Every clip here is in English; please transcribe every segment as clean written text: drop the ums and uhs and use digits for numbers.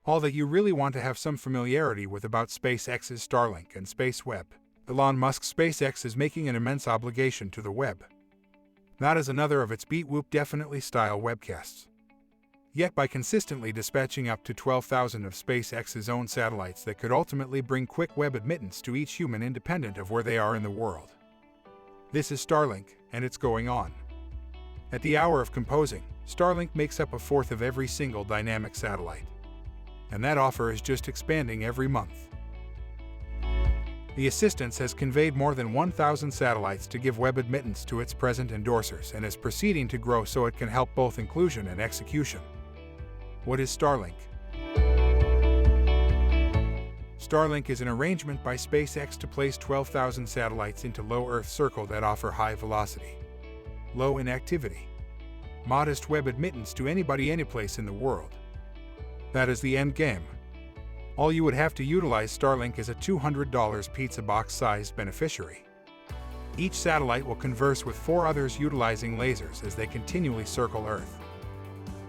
All that you really want to have some familiarity with about SpaceX's Starlink and SpaceWeb. Elon Musk's SpaceX is making an immense obligation to the web. That is another of its beat-whoop definitely style webcasts. Yet by consistently dispatching up to 12,000 of SpaceX's own satellites that could ultimately bring quick web admittance to each human independent of where they are in the world. This is Starlink, and it's going on. At the hour of composing, Starlink makes up a fourth of every single dynamic satellite. And that offer is just expanding every month. The assistance has conveyed more than 1,000 satellites to give web admittance to its present endorsers and is proceeding to grow so it can help both inclusion and execution. What is Starlink? Starlink is an arrangement by SpaceX to place 12,000 satellites into low Earth circle that offer high velocity, low inactivity, modest web admittance to anybody anyplace in the world. That is the end game. All you would have to utilize Starlink is a $200 pizza box-sized beneficiary. Each satellite will converse with 4 others utilizing lasers as they continually circle Earth,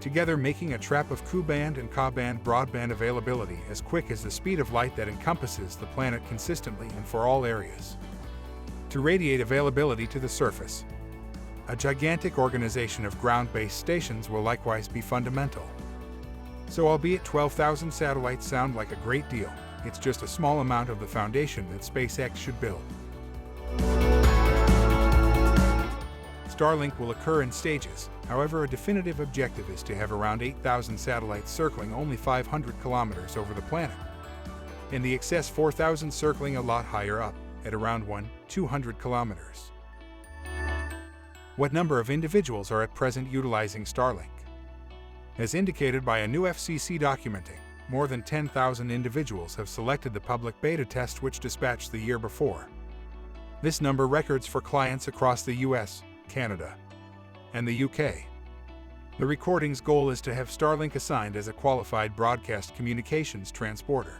together making a trap of Ku-band and Ka-band broadband availability as quick as the speed of light that encompasses the planet consistently and for all areas. To radiate availability to the surface, a gigantic organization of ground-based stations will likewise be fundamental. So albeit 12,000 satellites sound like a great deal, it's just a small amount of the foundation that SpaceX should build. Starlink will occur in stages, however a definitive objective is to have around 8,000 satellites circling only 500 kilometers over the planet, and the excess 4,000 circling a lot higher up, at around 200 kilometers. What number of individuals are at present utilizing Starlink? As indicated by a new FCC documenting, more than 10,000 individuals have selected the public beta test which dispatched the year before. This number records for clients across the US, Canada, and the UK. The recording's goal is to have Starlink assigned as a qualified broadcast communications transporter.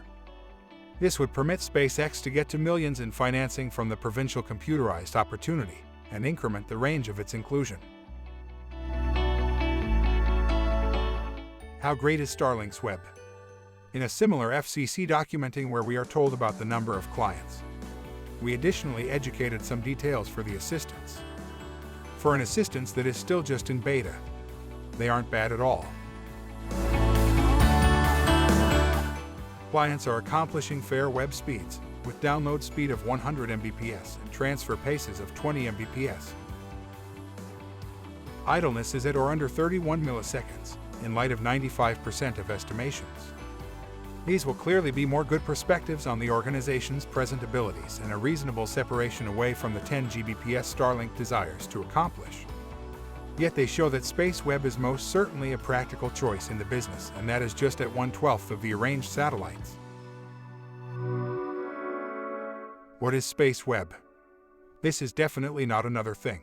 This would permit SpaceX to get to millions in financing from the provincial computerized opportunity and increment the range of its inclusion. How great is Starlink's web? In a similar FCC documenting where we are told about the number of clients, we additionally educated some details for the assistance. For an assistance that is still just in beta, they aren't bad at all. Clients are accomplishing fair web speeds, with download speed of 100 Mbps and transfer paces of 20 Mbps. Idleness is at or under 31 milliseconds, in light of 95% of estimations. These will clearly be more good perspectives on the organization's present abilities and a reasonable separation away from the 10 Gbps Starlink desires to accomplish. Yet they show that SpaceWeb is most certainly a practical choice in the business, and that is just at 1/12 of the arranged satellites. What is SpaceWeb? This is definitely not another thing.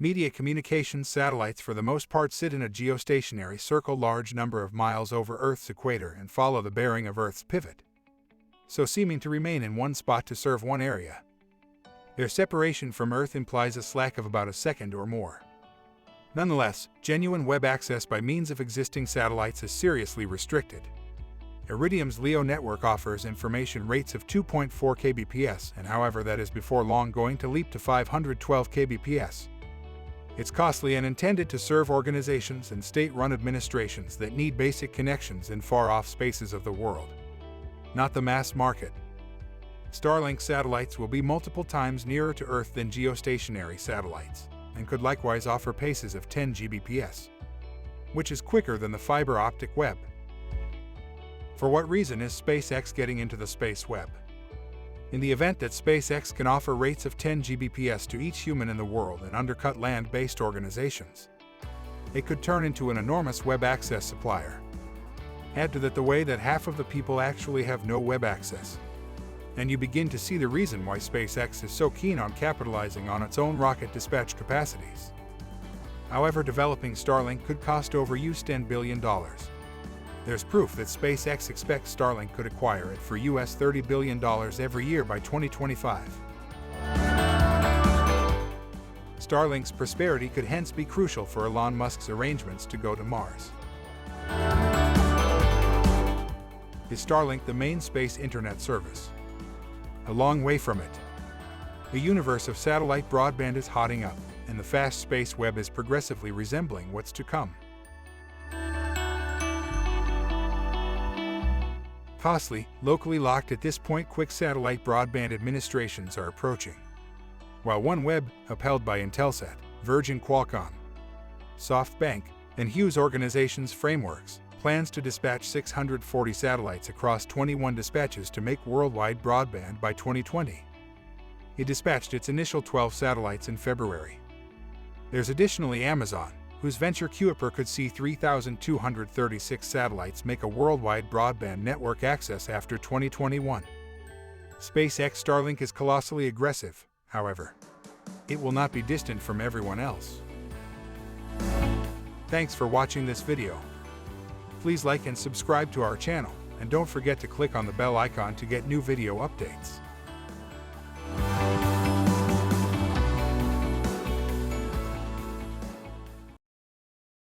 Media communications satellites for the most part sit in a geostationary circle large number of miles over Earth's equator and follow the bearing of Earth's pivot, so seeming to remain in one spot to serve one area. Their separation from Earth implies a slack of about a second or more. Nonetheless, genuine web access by means of existing satellites is seriously restricted. Iridium's LEO network offers information rates of 2.4 kbps, and however that is before long going to leap to 512 kbps. It's costly and intended to serve organizations and state-run administrations that need basic connections in far-off spaces of the world, not the mass market. Starlink satellites will be multiple times nearer to Earth than geostationary satellites, and could likewise offer paces of 10 Gbps, which is quicker than the fiber optic web. For what reason is SpaceX getting into the space web? In the event that SpaceX can offer rates of 10 Gbps to each human in the world and undercut land-based organizations, it could turn into an enormous web access supplier. Add to that the way that half of the people actually have no web access, and you begin to see the reason why SpaceX is so keen on capitalizing on its own rocket dispatch capacities. However, developing Starlink could cost over $10 billion. There's proof that SpaceX expects Starlink could acquire it for $30 billion every year by 2025. Starlink's prosperity could hence be crucial for Elon Musk's arrangements to go to Mars. Is Starlink the main space internet service? A long way from it. The universe of satellite broadband is hotting up, and the fast space web is progressively resembling what's to come. Costly, locally locked at this point, quick satellite broadband administrations are approaching. While OneWeb, upheld by Intelsat, Virgin, Qualcomm, SoftBank, and Hughes organizations' frameworks, plans to dispatch 640 satellites across 21 dispatches to make worldwide broadband by 2020. It dispatched its initial 12 satellites in February. There's additionally Amazon, whose venture Kuiper could see 3,236 satellites make a worldwide broadband network access after 2021. SpaceX Starlink is colossally aggressive, however. It will not be distant from everyone else. Thanks for watching this video. Please like and subscribe to our channel, and don't forget to click on the bell icon to get new video updates.